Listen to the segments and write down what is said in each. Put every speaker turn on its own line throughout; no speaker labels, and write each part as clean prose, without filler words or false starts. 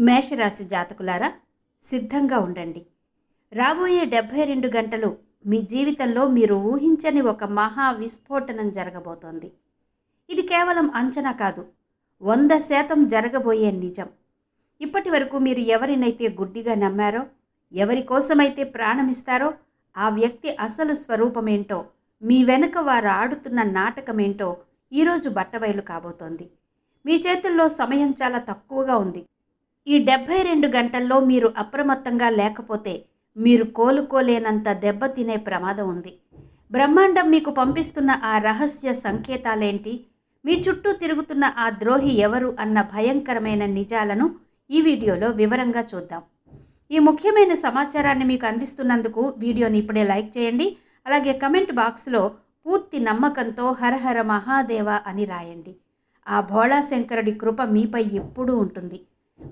మేషరాశి జాతకులారా, సిద్ధంగా ఉండండి. రాబోయే 72 గంటలు మీ జీవితంలో మీరు ఊహించని ఒక మహా విస్ఫోటనం జరగబోతోంది. ఇది కేవలం అంచనా కాదు, 100% జరగబోయే నిజం. ఇప్పటి వరకు మీరు ఎవరినైతే గుడ్డిగా నమ్మారో, ఎవరి కోసమైతే ప్రాణమిస్తారో, ఆ వ్యక్తి అసలు స్వరూపమేంటో, మీ వెనుక వారు ఆడుతున్న నాటకమేంటో ఈరోజు బట్టబయలు కాబోతోంది. మీ చేతుల్లో సమయం చాలా తక్కువగా ఉంది. ఈ 72 గంటల్లో మీరు అప్రమత్తంగా లేకపోతే మీరు కోలుకోలేనంత దెబ్బతినే ప్రమాదం ఉంది. బ్రహ్మాండం మీకు పంపిస్తున్న ఆ రహస్య సంకేతాలేంటి, మీ చుట్టూ తిరుగుతున్న ఆ ద్రోహి ఎవరు అన్న భయంకరమైన నిజాలను ఈ వీడియోలో వివరంగా చూద్దాం. ఈ ముఖ్యమైన సమాచారాన్ని మీకు అందిస్తున్నందుకు వీడియోని ఇప్పుడే లైక్ చేయండి. అలాగే కమెంట్ బాక్స్లో పూర్తి నమ్మకంతో హరహర మహాదేవ అని రాయండి. ఆ భోళాశంకరుడి కృప మీపై ఎప్పుడూ ఉంటుంది.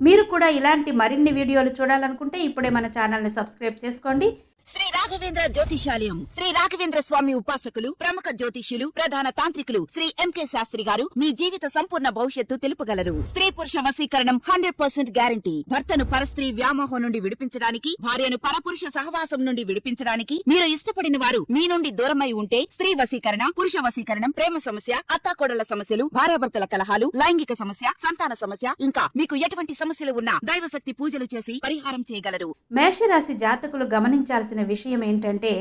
మీరు కూడా ఇలాంటి మరిన్ని వీడియోలు చూడాలనుకుంటే ఇప్పుడే మన ఛానల్ని సబ్స్క్రైబ్ చేసుకోండి.
శ్రీ రాఘవేంద్ర జ్యోతిషాలయం శ్రీ రాఘవేంద్ర స్వామి ఉపాసకులు ప్రముఖ జ్యోతిష్యులు ప్రధాన తాంత్రికులు శ్రీ ఎంకే శాస్త్రి గారు మీ జీవిత సంపూర్ణ భవిష్యత్తు తెలుపగలరు. స్త్రీ పురుష వశీకరణం 100% గ్యారంటీ. భర్తను పరస్త్రీ వ్యామోహం నుండి విడిపించడానికి, భార్యను పరపురుష సహవాసం నుండి విడిపించడానికి, మీరు ఇష్టపడిన వారు మీ నుండి దూరమై ఉంటే స్త్రీ వశీకరణ, పురుష వశీకరణం, ప్రేమ సమస్య, అత్తాకోడళ్ల సమస్యలు, భార్యాభర్తల కలహాలు, లైంగిక సమస్య, సంతాన సమస్య, ఇంకా మీకు ఎటువంటి సమస్యలు ఉన్నా దైవశక్తి పూజలు చేసి పరిహారం చేయగలరు.
మేషరాశి జాతకులు గమనించాల్సిన విషయం ఏంటంటే,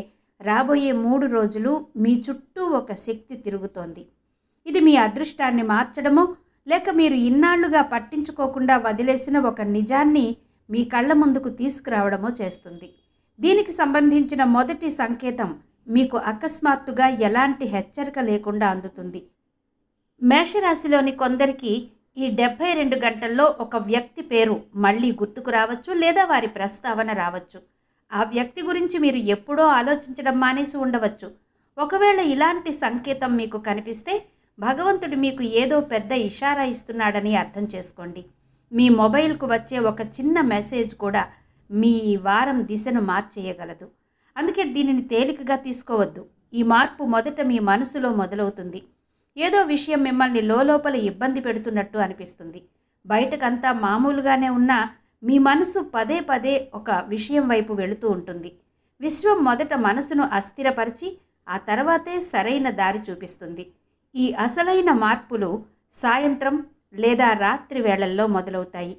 రాబోయే 3 రోజులు మీ చుట్టూ ఒక శక్తి తిరుగుతోంది. ఇది మీ అదృష్టాన్ని మార్చడమో, లేక మీరు ఇన్నాళ్లుగా పట్టించుకోకుండా వదిలేసిన ఒక నిజాన్ని మీ కళ్ళ ముందుకు తీసుకురావడమో చేస్తుంది. దీనికి సంబంధించిన మొదటి సంకేతం మీకు అకస్మాత్తుగా ఎలాంటి హెచ్చరిక లేకుండా అందుతుంది. మేషరాశిలోని కొందరికి ఈ 72 గంటల్లో ఒక వ్యక్తి పేరు మళ్ళీ గుర్తుకు రావచ్చు, లేదా వారి ప్రస్తావన రావచ్చు. ఆ వ్యక్తి గురించి మీరు ఎప్పుడో ఆలోచించడం మానేసి ఉండవచ్చు. ఒకవేళ ఇలాంటి సంకేతం మీకు కనిపిస్తే భగవంతుడు మీకు ఏదో పెద్ద ఇషారా ఇస్తున్నాడని అర్థం చేసుకోండి. మీ మొబైల్కు వచ్చే ఒక చిన్న మెసేజ్ కూడా మీ వారం దిశను మార్చేయగలదు. అందుకే దీనిని తేలికగా తీసుకోవద్దు. ఈ మార్పు మొదట మీ మనసులో మొదలవుతుంది. ఏదో విషయం మిమ్మల్ని లోపల ఇబ్బంది పెడుతున్నట్టు అనిపిస్తుంది. బయటకంతా మామూలుగానే ఉన్నా మీ మనసు పదే పదే ఒక విషయం వైపు వెళుతూ ఉంటుంది. విశ్వం మొదట మనసును అస్థిరపరిచి ఆ తర్వాతే సరైన దారి చూపిస్తుంది. ఈ అసలైన మార్పులు సాయంత్రం లేదా రాత్రి వేళల్లో మొదలవుతాయి.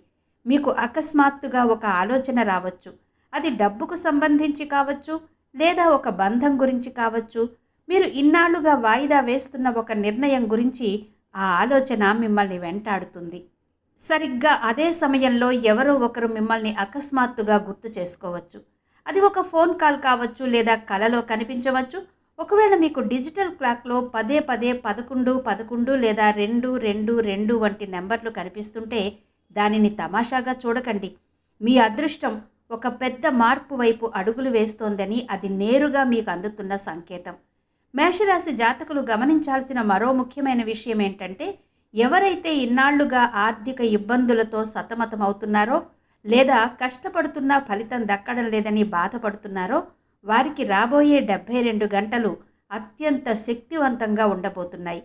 మీకు అకస్మాత్తుగా ఒక ఆలోచన రావచ్చు. అది డబ్బుకు సంబంధించి కావచ్చు, లేదా ఒక బంధం గురించి కావచ్చు. మీరు ఇన్నాళ్లుగా వాయిదా వేస్తున్న ఒక నిర్ణయం గురించి ఆ ఆలోచన మిమ్మల్ని వెంటాడుతుంది. సరిగ్గా అదే సమయంలో ఎవరో ఒకరు మిమ్మల్ని అకస్మాత్తుగా గుర్తు చేసుకోవచ్చు. అది ఒక ఫోన్ కాల్ కావచ్చు, లేదా కలలో కనిపించవచ్చు. ఒకవేళ మీకు డిజిటల్ క్లాక్లో పదే 11 11 లేదా 2 2 2 వంటి నెంబర్లు కనిపిస్తుంటే దానిని తమాషాగా చూడకండి. మీ అదృష్టం ఒక పెద్ద మార్పు వైపు అడుగులు వేస్తోందని అది నేరుగా మీకు అందుతున్న సంకేతం. మేషరాశి జాతకులు గమనించాల్సిన మరో ముఖ్యమైన విషయం ఏంటంటే, ఎవరైతే ఇన్నాళ్లుగా ఆర్థిక ఇబ్బందులతో సతమతమవుతున్నారో, లేదా కష్టపడుతున్నా ఫలితం దక్కడం లేదని బాధపడుతున్నారో, వారికి రాబోయే 72 గంటలు అత్యంత శక్తివంతంగా ఉండబోతున్నాయి.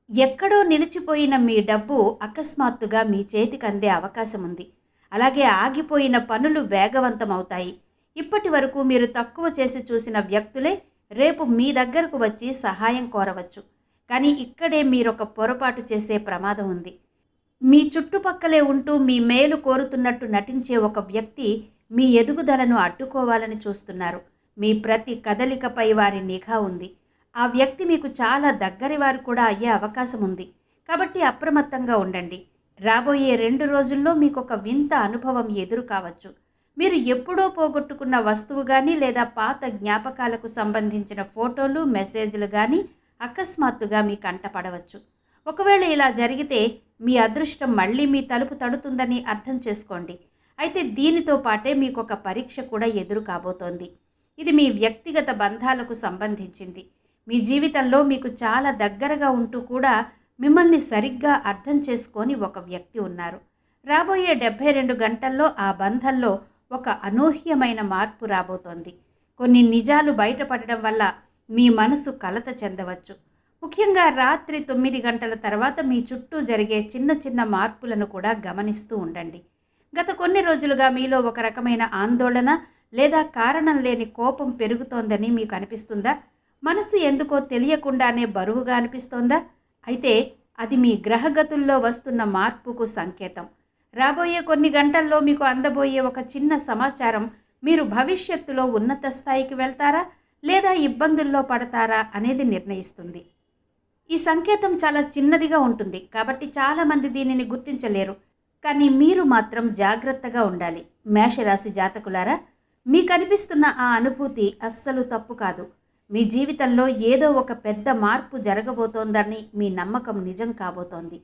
ఎక్కడో నిలిచిపోయిన మీ డబ్బు అకస్మాత్తుగా మీ చేతికి అందే అవకాశం ఉంది. అలాగే ఆగిపోయిన పనులు వేగవంతమవుతాయి. ఇప్పటి వరకు మీరు తక్కువ చేసి చూసిన వ్యక్తులే రేపు మీ దగ్గరకు వచ్చి సహాయం కోరవచ్చు. కానీ ఇక్కడే మీరొక పొరపాటు చేసే ప్రమాదం ఉంది. మీ చుట్టుపక్కలే ఉంటూ మీ మేలు కోరుతున్నట్టు నటించే ఒక వ్యక్తి మీ ఎదుగుదలను అడ్డుకోవాలని చూస్తున్నారు. మీ ప్రతి కదలికపై వారి నిఘా ఉంది. ఆ వ్యక్తి మీకు చాలా దగ్గరి వారు కూడా అయ్యే అవకాశం ఉంది. కాబట్టి అప్రమత్తంగా ఉండండి. రాబోయే 2 రోజుల్లో మీకు ఒక వింత అనుభవం ఎదురు కావచ్చు. మీరు ఎప్పుడో పోగొట్టుకున్న వస్తువు కానీ, లేదా పాత జ్ఞాపకాలకు సంబంధించిన ఫోటోలు, మెసేజ్లు కానీ అకస్మాత్తుగా మీ కంటపడవచ్చు. ఒకవేళ ఇలా జరిగితే మీ అదృష్టం మళ్ళీ మీ తలుపు తడుతుందని అర్థం చేసుకోండి. అయితే దీనితో పాటే మీకు ఒక పరీక్ష కూడా ఎదురు కాబోతోంది. ఇది మీ వ్యక్తిగత బంధాలకు సంబంధించింది. మీ జీవితంలో మీకు చాలా దగ్గరగా ఉంటూ కూడా మిమ్మల్ని సరిగ్గా అర్థం చేసుకొని ఒక వ్యక్తి ఉన్నారు. రాబోయే 72 గంటల్లో ఆ బంధంలో ఒక అనూహ్యమైన మార్పు రాబోతోంది. కొన్ని నిజాలు బయటపడడం వల్ల మీ మనసు కలత చెందవచ్చు. ముఖ్యంగా రాత్రి 9 గంటల తర్వాత మీ చుట్టూ జరిగే చిన్న చిన్న మార్పులను కూడా గమనిస్తూ ఉండండి. గత కొన్ని రోజులుగా మీలో ఒక రకమైన ఆందోళన లేదా కారణం లేని కోపం పెరుగుతోందని మీకు అనిపిస్తుందా? మనసు ఎందుకో తెలియకుండానే బరువుగా అనిపిస్తోందా? అయితే అది మీ గ్రహగతుల్లో వస్తున్న మార్పుకు సంకేతం. రాబోయే కొన్ని గంటల్లో మీకు అందబోయే ఒక చిన్న సమాచారం మీరు భవిష్యత్తులో ఉన్నత స్థాయికి వెళ్తారా లేదా ఇబ్బందుల్లో పడతారా అనేది నిర్ణయిస్తుంది. ఈ సంకేతం చాలా చిన్నదిగా ఉంటుంది కాబట్టి చాలామంది దీనిని గుర్తించలేరు. కానీ మీరు మాత్రం జాగ్రత్తగా ఉండాలి. మేషరాశి జాతకులారా, మీకు అనిపిస్తున్న ఆ అనుభూతి అస్సలు తప్పు కాదు. మీ జీవితంలో ఏదో ఒక పెద్ద మార్పు జరగబోతోందని మీ నమ్మకం నిజం కాబోతోంది.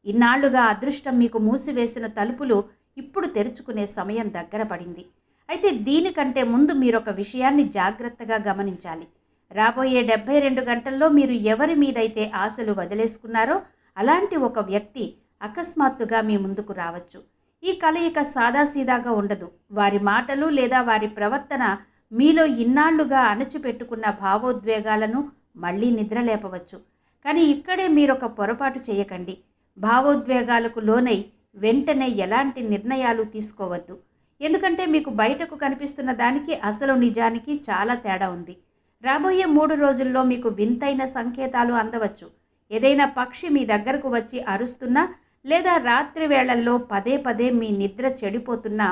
ఇన్నాళ్లుగా అదృష్టం మీకు మూసివేసిన తలుపులు ఇప్పుడు తెరుచుకునే సమయం దగ్గర పడింది. అయితే దీనికంటే ముందు మీరొక విషయాన్ని జాగ్రత్తగా గమనించాలి. రాబోయే 72 గంటల్లో మీరు ఎవరి మీదైతే ఆశలు వదిలేసుకున్నారో అలాంటి ఒక వ్యక్తి అకస్మాత్తుగా మీ ముందుకు రావచ్చు. ఈ కలయిక సాదాసీదాగా ఉండదు. వారి మాటలు లేదా వారి ప్రవర్తన మీలో ఇన్నాళ్లుగా అణచిపెట్టుకున్న భావోద్వేగాలను మళ్ళీ నిద్రలేపవచ్చు. కానీ ఇక్కడే మీరొక పొరపాటు చేయకండి. భావోద్వేగాలకు లోనై వెంటనే ఎలాంటి నిర్ణయాలు తీసుకోవద్దు. ఎందుకంటే మీకు బయటకు కనిపిస్తున్న దానికి అసలు నిజానికి చాలా తేడా ఉంది. రాబోయే 3 రోజుల్లో మీకు వింతైన సంకేతాలు అందవచ్చు. ఏదైనా పక్షి మీ దగ్గరకు వచ్చి అరుస్తున్నా లేదా రాత్రి వేళల్లో పదే పదే మీ నిద్ర చెడిపోతున్నా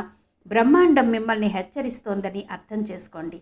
బ్రహ్మాండం మిమ్మల్ని హెచ్చరిస్తోందని అర్థం చేసుకోండి.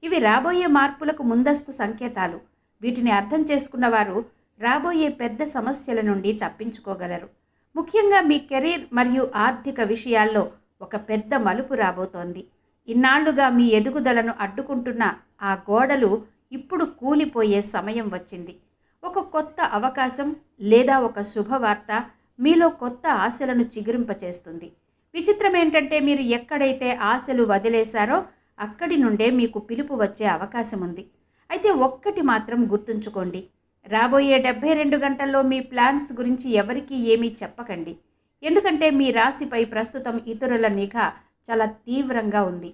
ఇవి రాబోయే మార్పులకు ముందస్తు సంకేతాలు. వీటిని అర్థం చేసుకున్నవారు రాబోయే పెద్ద సమస్యల నుండి తప్పించుకోగలరు. ముఖ్యంగా మీ కెరీర్ మరియు ఆర్థిక విషయాల్లో ఒక పెద్ద మలుపు రాబోతోంది. ఇన్నాళ్లుగా మీ ఎదుగుదలను అడ్డుకుంటున్న ఆ గోడలు ఇప్పుడు కూలిపోయే సమయం వచ్చింది. ఒక కొత్త అవకాశం లేదా ఒక శుభవార్త మీలో కొత్త ఆశలను చిగురింపచేస్తుంది. విచిత్రం ఏంటంటే మీరు ఎక్కడైతే ఆశలు వదిలేశారో అక్కడి నుండే మీకు పిలుపు వచ్చే అవకాశం ఉంది. అయితే ఒక్కటి మాత్రం గుర్తుంచుకోండి. రాబోయే 72 గంటల్లో మీ ప్లాన్స్ గురించి ఎవరికీ ఏమీ చెప్పకండి. ఎందుకంటే మీ రాశిపై ప్రస్తుతం ఇతరుల నిఘా చాలా తీవ్రంగా ఉంది.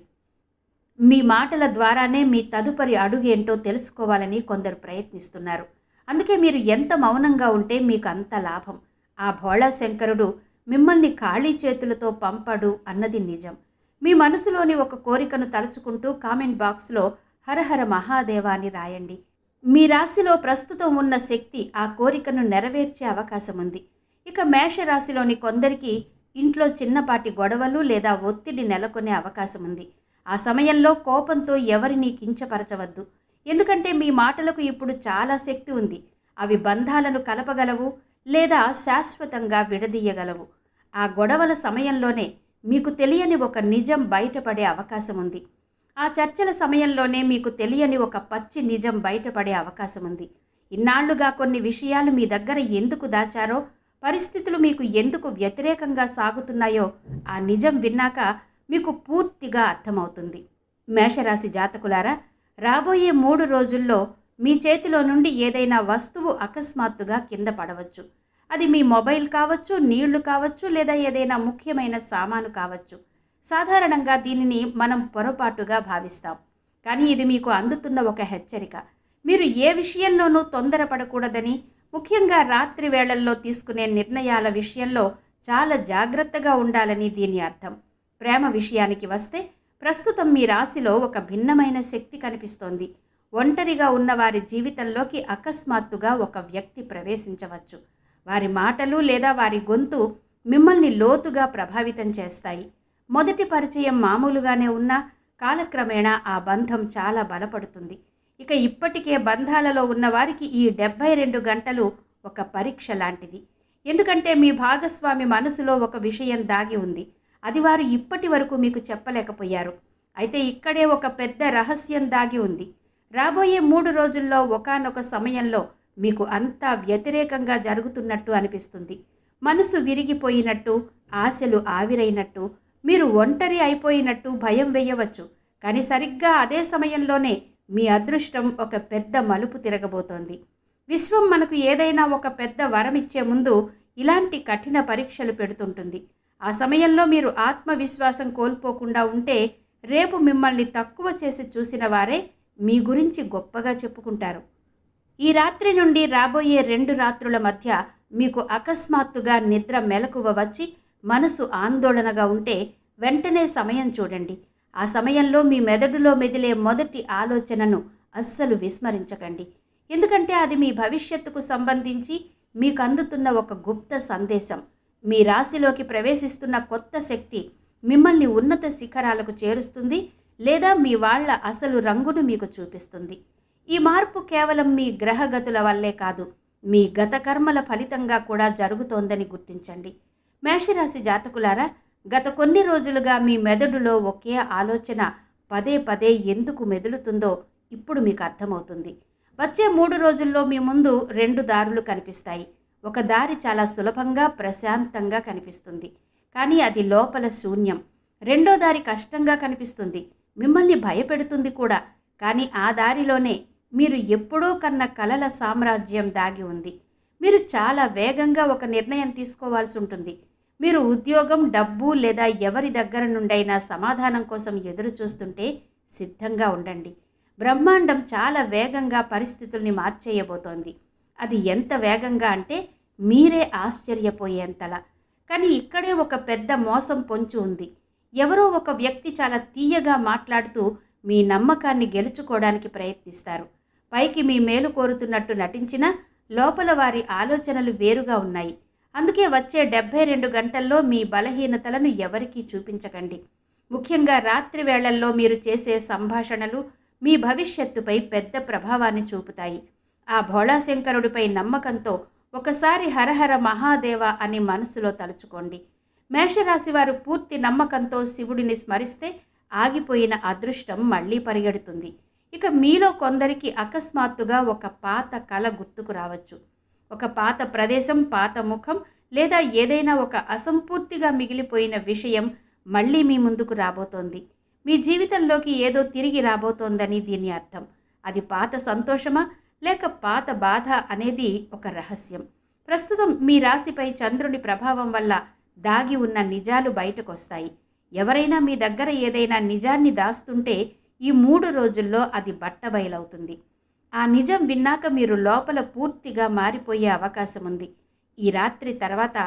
మీ మాటల ద్వారానే మీ తదుపరి అడుగేంటో తెలుసుకోవాలని కొందరు ప్రయత్నిస్తున్నారు. అందుకే మీరు ఎంత మౌనంగా ఉంటే మీకు అంత లాభం. ఆ భోళా శంకరుడు మిమ్మల్ని ఖాళీ చేతులతో పంపడు అన్నది నిజం. మీ మనసులోని ఒక కోరికను తలుచుకుంటూ కామెంట్ బాక్స్లో హరహర మహాదేవ అని రాయండి. మీ రాశిలో ప్రస్తుతం ఉన్న శక్తి ఆ కోరికను నెరవేర్చే అవకాశం ఉంది. ఇక మేషరాశిలోని కొందరికి ఇంట్లో చిన్నపాటి గొడవలు లేదా ఒత్తిడి నెలకొనే అవకాశం ఉంది. ఆ సమయంలో కోపంతో ఎవరినీ కించపరచవద్దు. ఎందుకంటే మీ మాటలకు ఇప్పుడు చాలా శక్తి ఉంది. అవి బంధాలను కలపగలవు లేదా శాశ్వతంగా విడదీయగలవు. ఆ గొడవల సమయంలోనే మీకు తెలియని ఒక నిజం బయటపడే అవకాశం ఉంది. ఆ చర్చల సమయంలోనే మీకు తెలియని ఒక పచ్చి నిజం బయటపడే అవకాశం ఉంది. ఇన్నాళ్లుగా కొన్ని విషయాలు మీ దగ్గర ఎందుకు దాచారో, పరిస్థితులు మీకు ఎందుకు వ్యతిరేకంగా సాగుతున్నాయో ఆ నిజం విన్నాక మీకు పూర్తిగా అర్థమవుతుంది. మేషరాశి జాతకులారా, రాబోయే 3 రోజుల్లో మీ చేతిలో నుండి ఏదైనా వస్తువు అకస్మాత్తుగా కింద పడవచ్చు. అది మీ మొబైల్ కావచ్చు, నీళ్లు కావచ్చు, లేదా ఏదైనా ముఖ్యమైన సామాను కావచ్చు. సాధారణంగా దీనిని మనం పొరపాటుగా భావిస్తాం. కానీ ఇది మీకు అందుతున్న ఒక హెచ్చరిక. మీరు ఏ విషయంలోనూ తొందరపడకూడదని, ముఖ్యంగా రాత్రి వేళల్లో తీసుకునే నిర్ణయాల విషయంలో చాలా జాగ్రత్తగా ఉండాలని దీని అర్థం. ప్రేమ విషయానికి వస్తే ప్రస్తుతం మీ రాశిలో ఒక భిన్నమైన శక్తి కనిపిస్తోంది. ఒంటరిగా ఉన్న వారి జీవితంలోకి అకస్మాత్తుగా ఒక వ్యక్తి ప్రవేశించవచ్చు. వారి మాటలు లేదా వారి గొంతు మిమ్మల్ని లోతుగా ప్రభావితం చేస్తాయి. మొదటి పరిచయం మామూలుగానే ఉన్నా కాలక్రమేణా ఆ బంధం చాలా బలపడుతుంది. ఇక ఇప్పటికే బంధాలలో ఉన్న వారికి ఈ 72 గంటలు ఒక పరీక్ష లాంటిది. ఎందుకంటే మీ భాగస్వామి మనసులో ఒక విషయం దాగి ఉంది. అది వారు ఇప్పటి వరకు మీకు చెప్పలేకపోయారు. అయితే ఇక్కడే ఒక పెద్ద రహస్యం దాగి ఉంది. రాబోయే 3 రోజుల్లో ఒకానొక సమయంలో మీకు అంతా వ్యతిరేకంగా జరుగుతున్నట్టు అనిపిస్తుంది. మనసు విరిగిపోయినట్టు, ఆశలు ఆవిరైనట్టు, మీరు ఒంటరి అయిపోయినట్టు భయం వేయవచ్చు. కానీ సరిగ్గా అదే సమయంలోనే మీ అదృష్టం ఒక పెద్ద మలుపు తిరగబోతోంది. విశ్వం మనకు ఏదైనా ఒక పెద్ద వరం ఇచ్చే ముందు ఇలాంటి కఠిన పరీక్షలు పెడుతుంటుంది. ఆ సమయంలో మీరు ఆత్మవిశ్వాసం కోల్పోకుండా ఉంటే రేపు మిమ్మల్ని తక్కువ చేసి చూసిన వారే మీ గురించి గొప్పగా చెప్పుకుంటారు. ఈ రాత్రి నుండి రాబోయే 2 రాత్రుల మధ్య మీకు అకస్మాత్తుగా నిద్ర మెలకువ వచ్చి మనసు ఆందోళనగా ఉంటే వెంటనే సమయం చూడండి. ఆ సమయంలో మీ మెదడులో మెదిలే మొదటి ఆలోచనను అస్సలు విస్మరించకండి. ఎందుకంటే అది మీ భవిష్యత్తుకు సంబంధించి మీకు అందుతున్న ఒక గుప్త సందేశం. మీ రాశిలోకి ప్రవేశిస్తున్న కొత్త శక్తి మిమ్మల్ని ఉన్నత శిఖరాలకు చేరుస్తుంది లేదా మీ వాళ్ళ అసలు రంగును మీకు చూపిస్తుంది. ఈ మార్పు కేవలం మీ గ్రహగతుల వల్లే కాదు, మీ గత కర్మల ఫలితంగా కూడా జరుగుతోందని గుర్తించండి. మేషరాశి జాతకులారా, గత కొన్ని రోజులుగా మీ మెదడులో ఒకే ఆలోచన పదే పదే ఎందుకు మెదులుతుందో ఇప్పుడు మీకు అర్థమవుతుంది. వచ్చే 3 రోజుల్లో మీ ముందు 2 దారులు కనిపిస్తాయి. ఒక దారి చాలా సులభంగా ప్రశాంతంగా కనిపిస్తుంది, కానీ అది లోపల శూన్యం. రెండో దారి కష్టంగా కనిపిస్తుంది, మిమ్మల్ని భయపెడుతుంది కూడా. కానీ ఆ దారిలోనే మీరు ఎప్పుడో కన్న కలల సామ్రాజ్యం దాగి ఉంది. మీరు చాలా వేగంగా ఒక నిర్ణయం తీసుకోవాల్సి ఉంటుంది. మీరు ఉద్యోగం, డబ్బు లేదా ఎవరి దగ్గర నుండైనా సమాధానం కోసం ఎదురు చూస్తుంటే సిద్ధంగా ఉండండి. బ్రహ్మాండం చాలా వేగంగా పరిస్థితుల్ని మార్చేయబోతోంది. అది ఎంత వేగంగా అంటే మీరే ఆశ్చర్యపోయేంతలా. కానీ ఇక్కడే ఒక పెద్ద మోసం పొంచి ఉంది. ఎవరో ఒక వ్యక్తి చాలా తీయగా మాట్లాడుతూ మీ నమ్మకాన్ని గెలుచుకోవడానికి ప్రయత్నిస్తారు. పైకి మీ మేలు కోరుతున్నట్టు నటించినా లోపల వారి ఆలోచనలు వేరుగా ఉన్నాయి. అందుకే వచ్చే 72 గంటల్లో మీ బలహీనతలను ఎవరికీ చూపించకండి. ముఖ్యంగా రాత్రి వేళల్లో మీరు చేసే సంభాషణలు మీ భవిష్యత్తుపై పెద్ద ప్రభావాన్ని చూపుతాయి. ఆ భోళాశంకరుడిపై నమ్మకంతో ఒకసారి హరహర మహాదేవ అని మనసులో తలుచుకోండి. మేషరాశి వారు పూర్తి నమ్మకంతో శివుడిని స్మరిస్తే ఆగిపోయిన అదృష్టం మళ్ళీ పరిగెడుతుంది. ఇక మీలో కొందరికి అకస్మాత్తుగా ఒక పాత కల గుర్తుకు రావచ్చు. ఒక పాత ప్రదేశం, పాత ముఖం లేదా ఏదైనా ఒక అసంపూర్తిగా మిగిలిపోయిన విషయం మళ్ళీ మీ ముందుకు రాబోతోంది. మీ జీవితంలోకి ఏదో తిరిగి రాబోతోందని దీని అర్థం. అది పాత సంతోషమా లేక పాత బాధ అనేది ఒక రహస్యం. ప్రస్తుతం మీ రాశిపై చంద్రుని ప్రభావం వల్ల దాగి ఉన్న నిజాలు బయటకొస్తాయి. ఎవరైనా మీ దగ్గర ఏదైనా నిజాన్ని దాస్తుంటే ఈ 3 రోజుల్లో అది బట్టబయలవుతుంది. ఆ నిజం విన్నాక మీరు లోపల పూర్తిగా మారిపోయే అవకాశం ఉంది. ఈ రాత్రి తర్వాత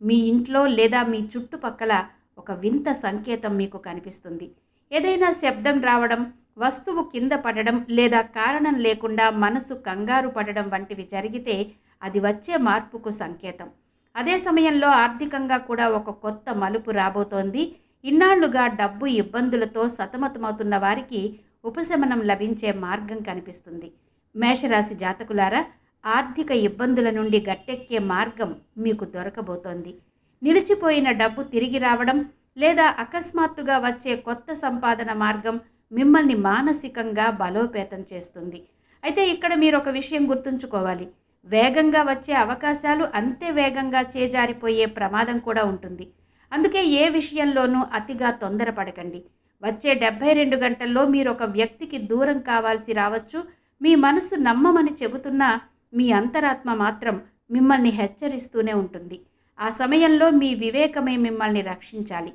మీ ఇంట్లో లేదా మీ చుట్టుపక్కల ఒక వింత సంకేతం మీకు కనిపిస్తుంది. ఏదైనా శబ్దం రావడం, వస్తువు కింద పడడం లేదా కారణం లేకుండా మనసు కంగారు పడడం వంటివి జరిగితే అది వచ్చే మార్పుకు సంకేతం. అదే సమయంలో ఆర్థికంగా కూడా ఒక కొత్త మలుపు రాబోతోంది. ఇన్నాళ్లుగా డబ్బు ఇబ్బందులతో సతమతమవుతున్న వారికి ఉపశమనం లభించే మార్గం కనిపిస్తుంది. మేషరాశి జాతకులారా, ఆర్థిక ఇబ్బందుల నుండి గట్టెక్కే మార్గం మీకు దొరకబోతోంది. నిలిచిపోయిన డబ్బు తిరిగి రావడం లేదా అకస్మాత్తుగా వచ్చే కొత్త సంపాదన మార్గం మిమ్మల్ని మానసికంగా బలోపేతం చేస్తుంది. అయితే ఇక్కడ మీరు ఒక విషయం గుర్తుంచుకోవాలి. వేగంగా వచ్చే అవకాశాలు అంతే వేగంగా చేజారిపోయే ప్రమాదం కూడా ఉంటుంది. అందుకే ఏ విషయంలోనూ అతిగా తొందరపడకండి. వచ్చే 72 గంటల్లో మీరు ఒక వ్యక్తికి దూరం కావాల్సి రావచ్చు. మీ మనసు నమ్మమని చెబుతున్నా మీ అంతరాత్మ మాత్రం మిమ్మల్ని హెచ్చరిస్తూనే ఉంటుంది. ఆ సమయంలో మీ వివేకమే మిమ్మల్ని రక్షించాలి.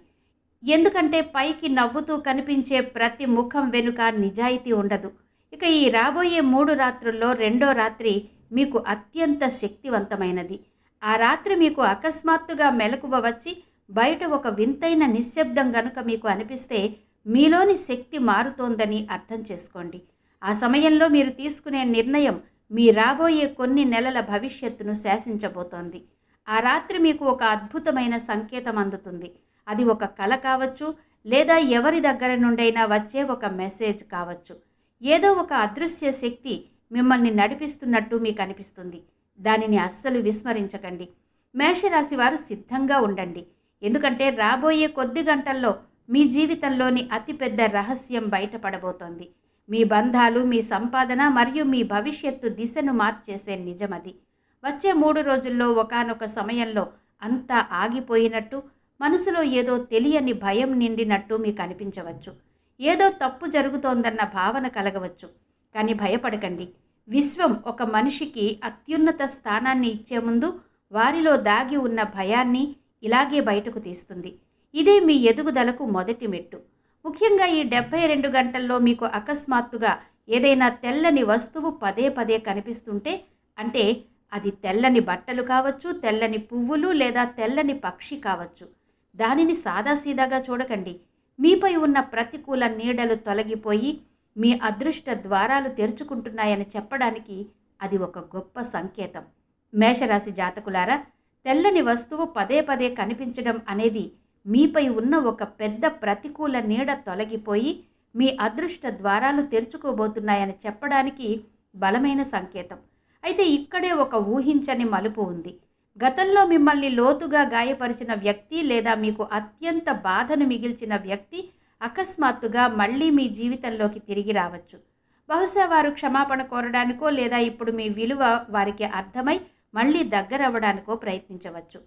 ఎందుకంటే పైకి నవ్వుతూ కనిపించే ప్రతి ముఖం వెనుక నిజాయితీ ఉండదు. ఇక ఈ రాబోయే 3 రాత్రుల్లో రెండో రాత్రి మీకు అత్యంత శక్తివంతమైనది. ఆ రాత్రి మీకు అకస్మాత్తుగా మెలకువ వచ్చి బయట ఒక వింతైన నిశ్శబ్దం గనుక మీకు అనిపిస్తే మీలోని శక్తి మారుతోందని అర్థం చేసుకోండి. ఆ సమయంలో మీరు తీసుకునే నిర్ణయం మీ రాబోయే కొన్ని నెలల భవిష్యత్తును శాసించబోతోంది. ఆ రాత్రి మీకు ఒక అద్భుతమైన సంకేతం అందుతుంది. అది ఒక కల కావచ్చు లేదా ఎవరి దగ్గర నుండైనా వచ్చే ఒక మెసేజ్ కావచ్చు. ఏదో ఒక అదృశ్య శక్తి మిమ్మల్ని నడిపిస్తున్నట్టు మీకు అనిపిస్తుంది. దానిని అస్సలు విస్మరించకండి. మేషరాశి వారు సిద్ధంగా ఉండండి. ఎందుకంటే రాబోయే కొద్ది గంటల్లో మీ జీవితంలోని అతిపెద్ద రహస్యం బయటపడబోతోంది. మీ బంధాలు, మీ సంపాదన మరియు మీ భవిష్యత్తు దిశను మార్చేసే నిజమది. వచ్చే 3 రోజుల్లో ఒకానొక సమయంలో అంతా ఆగిపోయినట్టు, మనసులో ఏదో తెలియని భయం నిండినట్టు మీకు అనిపించవచ్చు. ఏదో తప్పు జరుగుతోందన్న భావన కలగవచ్చు. కానీ భయపడకండి. విశ్వం ఒక మనిషికి అత్యున్నత స్థానాన్ని ఇచ్చే ముందు వారిలో దాగి ఉన్న భయాన్ని ఇలాగే బయటకు తీస్తుంది. ఇదే మీ ఎదుగుదలకు మొదటి మెట్టు. ముఖ్యంగా ఈ 72 గంటల్లో మీకు అకస్మాత్తుగా ఏదైనా తెల్లని వస్తువు పదే పదే కనిపిస్తుంటే, అంటే అది తెల్లని బట్టలు కావచ్చు, తెల్లని పువ్వులు లేదా తెల్లని పక్షి కావచ్చు. దానిని సాదాసీదాగా చూడకండి. మీపై ఉన్న ప్రతికూల నీడలు తొలగిపోయి మీ అదృష్ట ద్వారాలు తెరుచుకుంటున్నాయని చెప్పడానికి అది ఒక గొప్ప సంకేతం. మేషరాశి జాతకులారా, తెల్లని వస్తువు పదే పదే కనిపించడం అనేది మీపై ఉన్న ఒక పెద్ద ప్రతికూల నీడ తొలగిపోయి మీ అదృష్ట ద్వారాలు తెరుచుకోబోతున్నాయని చెప్పడానికి బలమైన సంకేతం. అయితే ఇక్కడే ఒక ఊహించని మలుపు ఉంది. గతంలో మిమ్మల్ని లోతుగా గాయపరిచిన వ్యక్తి లేదా మీకు అత్యంత బాధను మిగిల్చిన వ్యక్తి అకస్మాత్తుగా మళ్ళీ మీ జీవితంలోకి తిరిగి రావచ్చు. బహుశా వారు క్షమాపణ కోరడానికో లేదా ఇప్పుడు మీ విలువ వారికి అర్థమై మళ్ళీ దగ్గరవ్వడానికో ప్రయత్నించవచ్చు.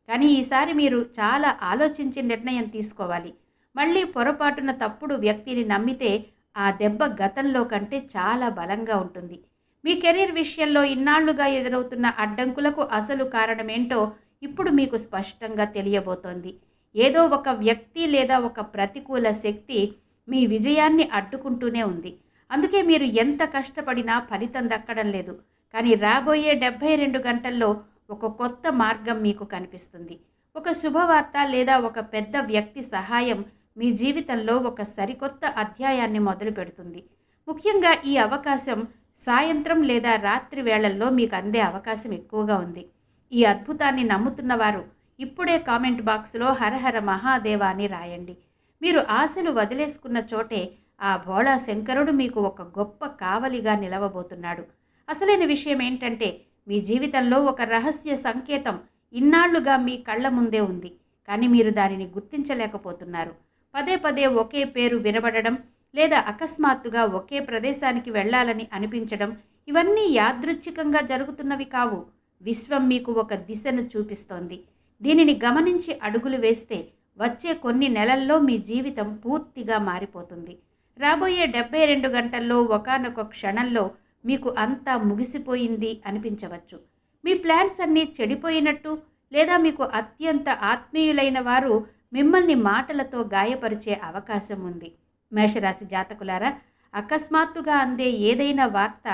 కానీ ఈసారి మీరు చాలా ఆలోచించి నిర్ణయం తీసుకోవాలి. మళ్ళీ పొరపాటున తప్పుడు వ్యక్తిని నమ్మితే ఆ దెబ్బ గతంలో కంటే చాలా బలంగా ఉంటుంది. మీ కెరీర్ విషయంలో ఇన్నాళ్లుగా ఎదురవుతున్న అడ్డంకులకు అసలు కారణమేంటో ఇప్పుడు మీకు స్పష్టంగా తెలియబోతోంది. ఏదో ఒక వ్యక్తి లేదా ఒక ప్రతికూల శక్తి మీ విజయాన్ని అడ్డుకుంటూనే ఉంది. అందుకే మీరు ఎంత కష్టపడినా ఫలితం దక్కడం లేదు. కానీ రాబోయే 72 గంటల్లో ఒక కొత్త మార్గం మీకు కనిపిస్తుంది. ఒక శుభవార్త లేదా ఒక పెద్ద వ్యక్తి సహాయం మీ జీవితంలో ఒక సరికొత్త అధ్యాయాన్ని మొదలు పెడుతుంది. ముఖ్యంగా ఈ అవకాశం సాయంత్రం లేదా రాత్రి వేళల్లో మీకు అందే అవకాశం ఎక్కువగా ఉంది. ఈ అద్భుతాన్ని నమ్ముతున్నవారు ఇప్పుడే కామెంట్ బాక్స్లో హరహర మహాదేవ అని రాయండి. మీరు ఆశలు వదిలేసుకున్న చోటే ఆ భోళా శంకరుడు మీకు ఒక గొప్ప కావలిగా నిలవబోతున్నాడు. అసలైన విషయం ఏంటంటే మీ జీవితంలో ఒక రహస్య సంకేతం ఇన్నాళ్లుగా మీ కళ్ళ ముందే ఉంది. కానీ మీరు దానిని గుర్తించలేకపోతున్నారు. పదే పదే ఒకే పేరు వినబడడం లేదా అకస్మాత్తుగా ఒకే ప్రదేశానికి వెళ్ళాలని అనిపించడం, ఇవన్నీ యాదృచ్ఛికంగా జరుగుతున్నవి కావు. విశ్వం మీకు ఒక దిశను చూపిస్తోంది. దీనిని గమనించి అడుగులు వేస్తే వచ్చే కొన్ని నెలల్లో మీ జీవితం పూర్తిగా మారిపోతుంది. రాబోయే 72 గంటల్లో ఒకానొక క్షణంలో మీకు అంతా ముగిసిపోయింది అనిపించవచ్చు. మీ ప్లాన్స్ అన్నీ చెడిపోయినట్టు లేదా మీకు అత్యంత ఆత్మీయులైన వారు మిమ్మల్ని మాటలతో గాయపరిచే అవకాశం ఉంది. మేషరాశి జాతకులారా, అకస్మాత్తుగా అందే ఏదైనా వార్త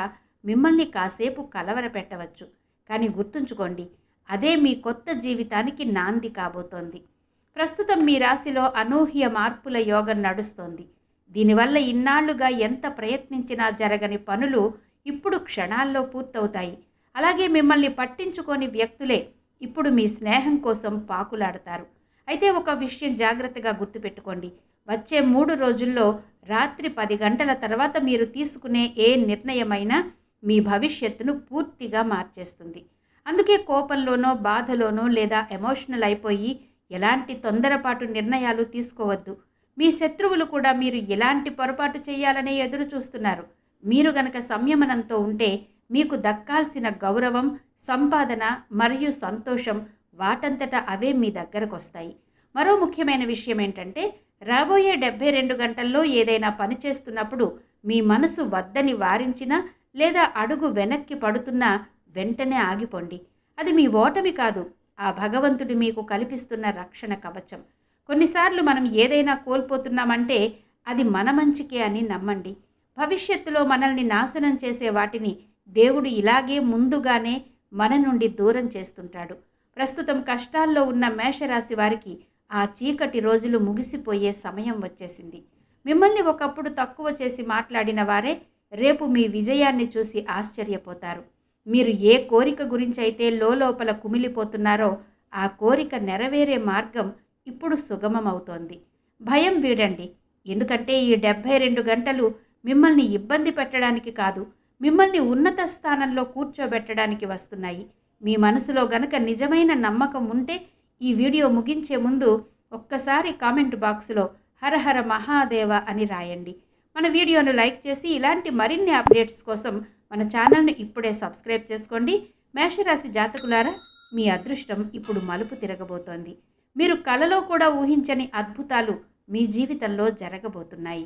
మిమ్మల్ని కాసేపు కలవరపెట్టవచ్చు. కానీ గుర్తుంచుకోండి, అదే మీ కొత్త జీవితానికి నాంది కాబోతోంది. ప్రస్తుతం మీ రాశిలో అనూహ్య మార్పుల యోగం నడుస్తోంది. దీనివల్ల ఇన్నాళ్లుగా ఎంత ప్రయత్నించినా జరగని పనులు ఇప్పుడు క్షణాల్లో పూర్తవుతాయి. అలాగే మిమ్మల్ని పట్టించుకోని వ్యక్తులే ఇప్పుడు మీ స్నేహం కోసం పాకులాడతారు. అయితే ఒక విషయం జాగ్రత్తగా గుర్తుపెట్టుకోండి. వచ్చే 3 రోజుల్లో రాత్రి 10 గంటల తర్వాత మీరు తీసుకునే ఏ నిర్ణయమైనా మీ భవిష్యత్తును పూర్తిగా మార్చేస్తుంది. అందుకే కోపంలోనో బాధలోనో లేదా ఎమోషనల్ అయిపోయి ఎలాంటి తొందరపాటు నిర్ణయాలు తీసుకోవద్దు. మీ శత్రువులు కూడా మీరు ఎలాంటి పొరపాటు చేయాలనే ఎదురు చూస్తున్నారు. మీరు గనక సంయమనంతో ఉంటే మీకు దక్కాల్సిన గౌరవం, సంపాదన మరియు సంతోషం వాటంతటా అవే మీ దగ్గరకు వస్తాయి. మరో ముఖ్యమైన విషయం ఏంటంటే, రాబోయే 72 గంటల్లో ఏదైనా పని చేస్తున్నప్పుడు మీ మనసు వద్దని వారించినా లేదా అడుగు వెనక్కి పడుతున్నా వెంటనే ఆగిపోండి. అది మీ ఓటమి కాదు, ఆ భగవంతుడు మీకు కల్పిస్తున్న రక్షణ కవచం. కొన్నిసార్లు మనం ఏదైనా కోల్పోతున్నామంటే అది మన మంచికే అని నమ్మండి. భవిష్యత్తులో మనల్ని నాశనం చేసే వాటిని దేవుడు ఇలాగే ముందుగానే మన నుండి దూరం చేస్తుంటాడు. ప్రస్తుతం కష్టాల్లో ఉన్న మేషరాశి వారికి ఆ చీకటి రోజులు ముగిసిపోయే సమయం వచ్చేసింది. మిమ్మల్ని ఒకప్పుడు తక్కువ చేసి మాట్లాడిన వారే రేపు మీ విజయాన్ని చూసి ఆశ్చర్యపోతారు. మీరు ఏ కోరిక గురించి అయితే లోపల కుమిలిపోతున్నారో ఆ కోరిక నెరవేరే మార్గం ఇప్పుడు సుగమమవుతోంది. భయం వీడండి, ఎందుకంటే ఈ 72 గంటలు మిమ్మల్ని ఇబ్బంది పెట్టడానికి కాదు, మిమ్మల్ని ఉన్నత స్థానంలో కూర్చోబెట్టడానికి వస్తున్నాయి. మీ మనసులో గనక నిజమైన నమ్మకం ఉంటే ఈ వీడియో ముగించే ముందు ఒక్కసారి కామెంట్ బాక్స్లో హరహర మహాదేవ అని రాయండి. మన వీడియోను లైక్ చేసి ఇలాంటి మరిన్ని అప్డేట్స్ కోసం మన ఛానల్ను ఇప్పుడే సబ్స్క్రైబ్ చేసుకోండి. మేషరాశి జాతకులారా, మీ అదృష్టం ఇప్పుడు మలుపు తిరగబోతోంది. మీరు కలలో కూడా ఊహించని అద్భుతాలు మీ జీవితంలో జరగబోతున్నాయి.